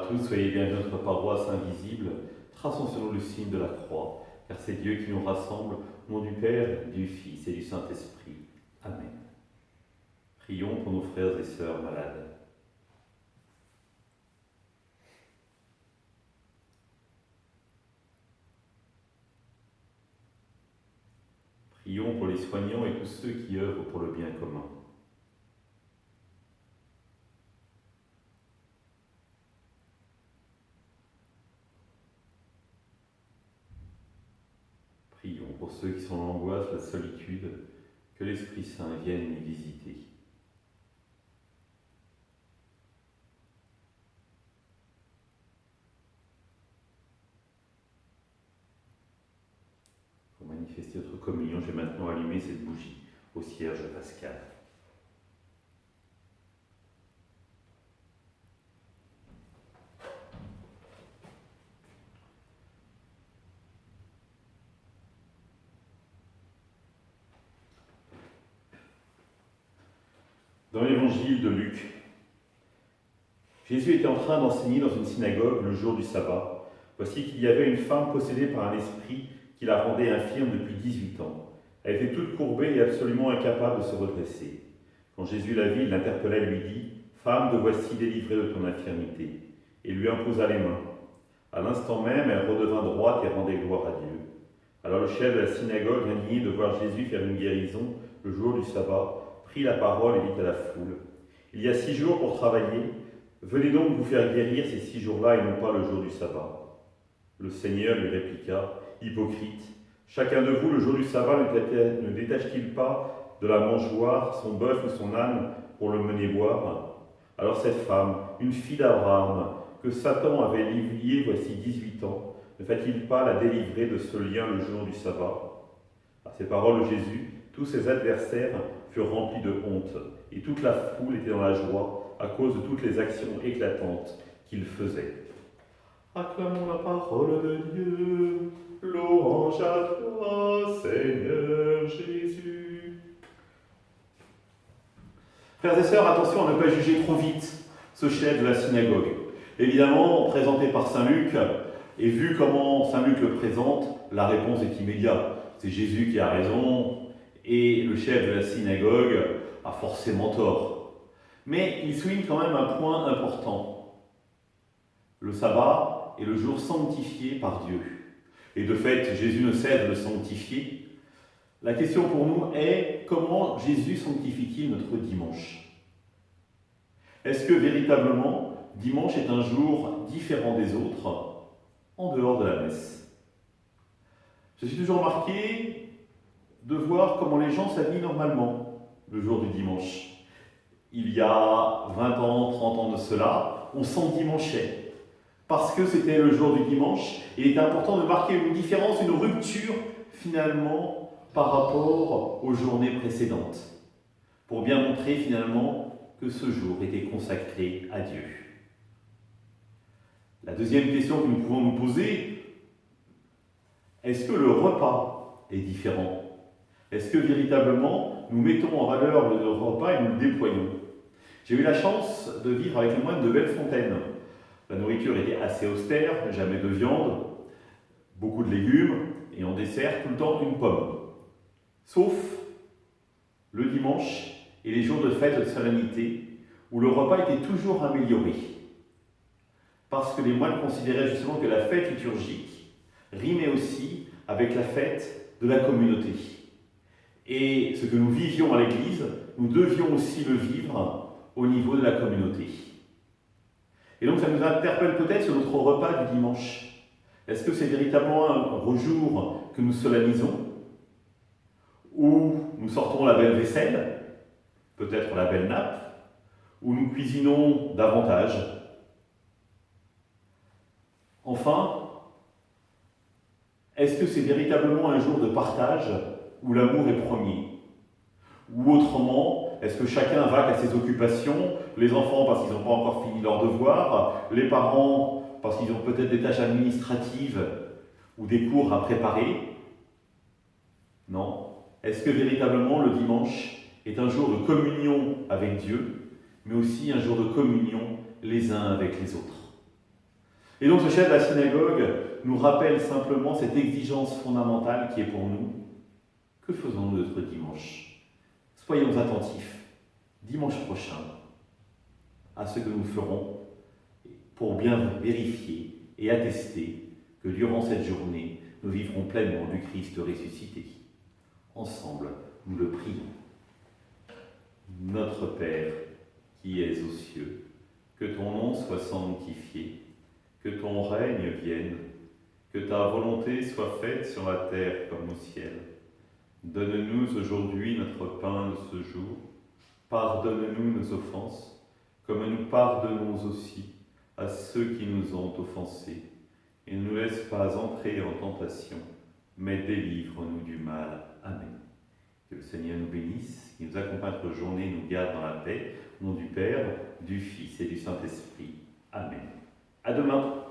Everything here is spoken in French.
à tous, soyez bienvenus à notre paroisse invisible. Traçons sur nous le signe de la croix, car c'est Dieu qui nous rassemble au nom du Père, du Fils et du Saint-Esprit. Amen. Prions pour nos frères et sœurs malades. Prions pour les soignants et tous ceux qui œuvrent pour le bien commun. Prions pour ceux qui sont dans l'angoisse, la solitude, que l'Esprit Saint vienne les visiter. Pour manifester notre communion, je vais maintenant allumer cette bougie au cierge pascal. Dans l'évangile de Luc, Jésus était en train d'enseigner dans une synagogue le jour du sabbat. Voici qu'il y avait une femme possédée par un esprit qui la rendait infirme depuis 18 ans. Elle était toute courbée et absolument incapable de se redresser. Quand Jésus la vit, il l'interpella et lui dit « Femme, te voici délivrée de ton infirmité » et lui imposa les mains. À l'instant même, elle redevint droite et rendait gloire à Dieu. Alors le chef de la synagogue, indigné de voir Jésus faire une guérison le jour du sabbat, prit la parole et dit à la foule « Il y a 6 jours pour travailler, venez donc vous faire guérir ces 6 jours-là et non pas le jour du sabbat. » Le Seigneur lui répliqua « Hypocrite, chacun de vous le jour du sabbat ne détache-t-il pas de la mangeoire son bœuf ou son âne pour le mener boire? Alors cette femme, une fille d'Abraham, que Satan avait liée voici 18 ans, ne fait-il pas la délivrer de ce lien le jour du sabbat ?» À ces paroles de Jésus, tous ses adversaires furent remplis de honte, et toute la foule était dans la joie à cause de toutes les actions éclatantes qu'il faisait. Acclamons la parole de Dieu, louange à toi, Seigneur Jésus. Frères et sœurs, attention à ne pas juger trop vite ce chef de la synagogue. Évidemment, présenté par Saint Luc, et vu comment Saint Luc le présente, la réponse est immédiate. C'est Jésus qui a raison, et le chef de la synagogue a forcément tort. Mais il souligne quand même un point important. Le sabbat est le jour sanctifié par Dieu. Et de fait, Jésus ne cesse de le sanctifier. La question pour nous est, comment Jésus sanctifie-t-il notre dimanche? Est-ce que véritablement, dimanche est un jour différent des autres, en dehors de la messe? Je suis toujours marqué de voir comment les gens s'habillent normalement le jour du dimanche. Il y a 20 ans, 30 ans de cela, on s'endimanchait parce que c'était le jour du dimanche et il était important de marquer une différence, une rupture finalement par rapport aux journées précédentes pour bien montrer finalement que ce jour était consacré à Dieu. La deuxième question que nous pouvons nous poser, est-ce que le repas est différent? Est-ce que véritablement nous mettons en valeur le repas et nous le déployons? J'ai eu la chance de vivre avec les moines de Bellefontaine. La nourriture était assez austère, jamais de viande, beaucoup de légumes et en dessert tout le temps une pomme. Sauf le dimanche et les jours de fête de solennité où le repas était toujours amélioré. Parce que les moines considéraient justement que la fête liturgique rimait aussi avec la fête de la communauté. Et ce que nous vivions à l'Église, nous devions aussi le vivre au niveau de la communauté. Et donc ça nous interpelle peut-être sur notre repas du dimanche. Est-ce que c'est véritablement un jour que nous solennisons, où nous sortons la belle vaisselle, peut-être la belle nappe, où nous cuisinons davantage? Enfin, est-ce que c'est véritablement un jour de partage où l'amour est premier? Ou autrement, est-ce que chacun vaque à ses occupations, les enfants parce qu'ils n'ont pas encore fini leurs devoirs, les parents parce qu'ils ont peut-être des tâches administratives ou des cours à préparer? Non. Est-ce que véritablement le dimanche est un jour de communion avec Dieu, mais aussi un jour de communion les uns avec les autres? Et donc ce chef de la synagogue nous rappelle simplement cette exigence fondamentale qui est pour nous. Que faisons-nous notre dimanche? Soyons attentifs, dimanche prochain, à ce que nous ferons pour bien vérifier et attester que durant cette journée, nous vivrons pleinement du Christ ressuscité. Ensemble, nous le prions. Notre Père, qui es aux cieux, que ton nom soit sanctifié, que ton règne vienne, que ta volonté soit faite sur la terre comme au ciel. Donne-nous aujourd'hui notre pain de ce jour. Pardonne-nous nos offenses, comme nous pardonnons aussi à ceux qui nous ont offensés. Et ne nous laisse pas entrer en tentation, mais délivre-nous du mal. Amen. Que le Seigneur nous bénisse, qu'il nous accompagne notre journée, nous garde dans la paix. Au nom du Père, du Fils et du Saint-Esprit. Amen. À demain.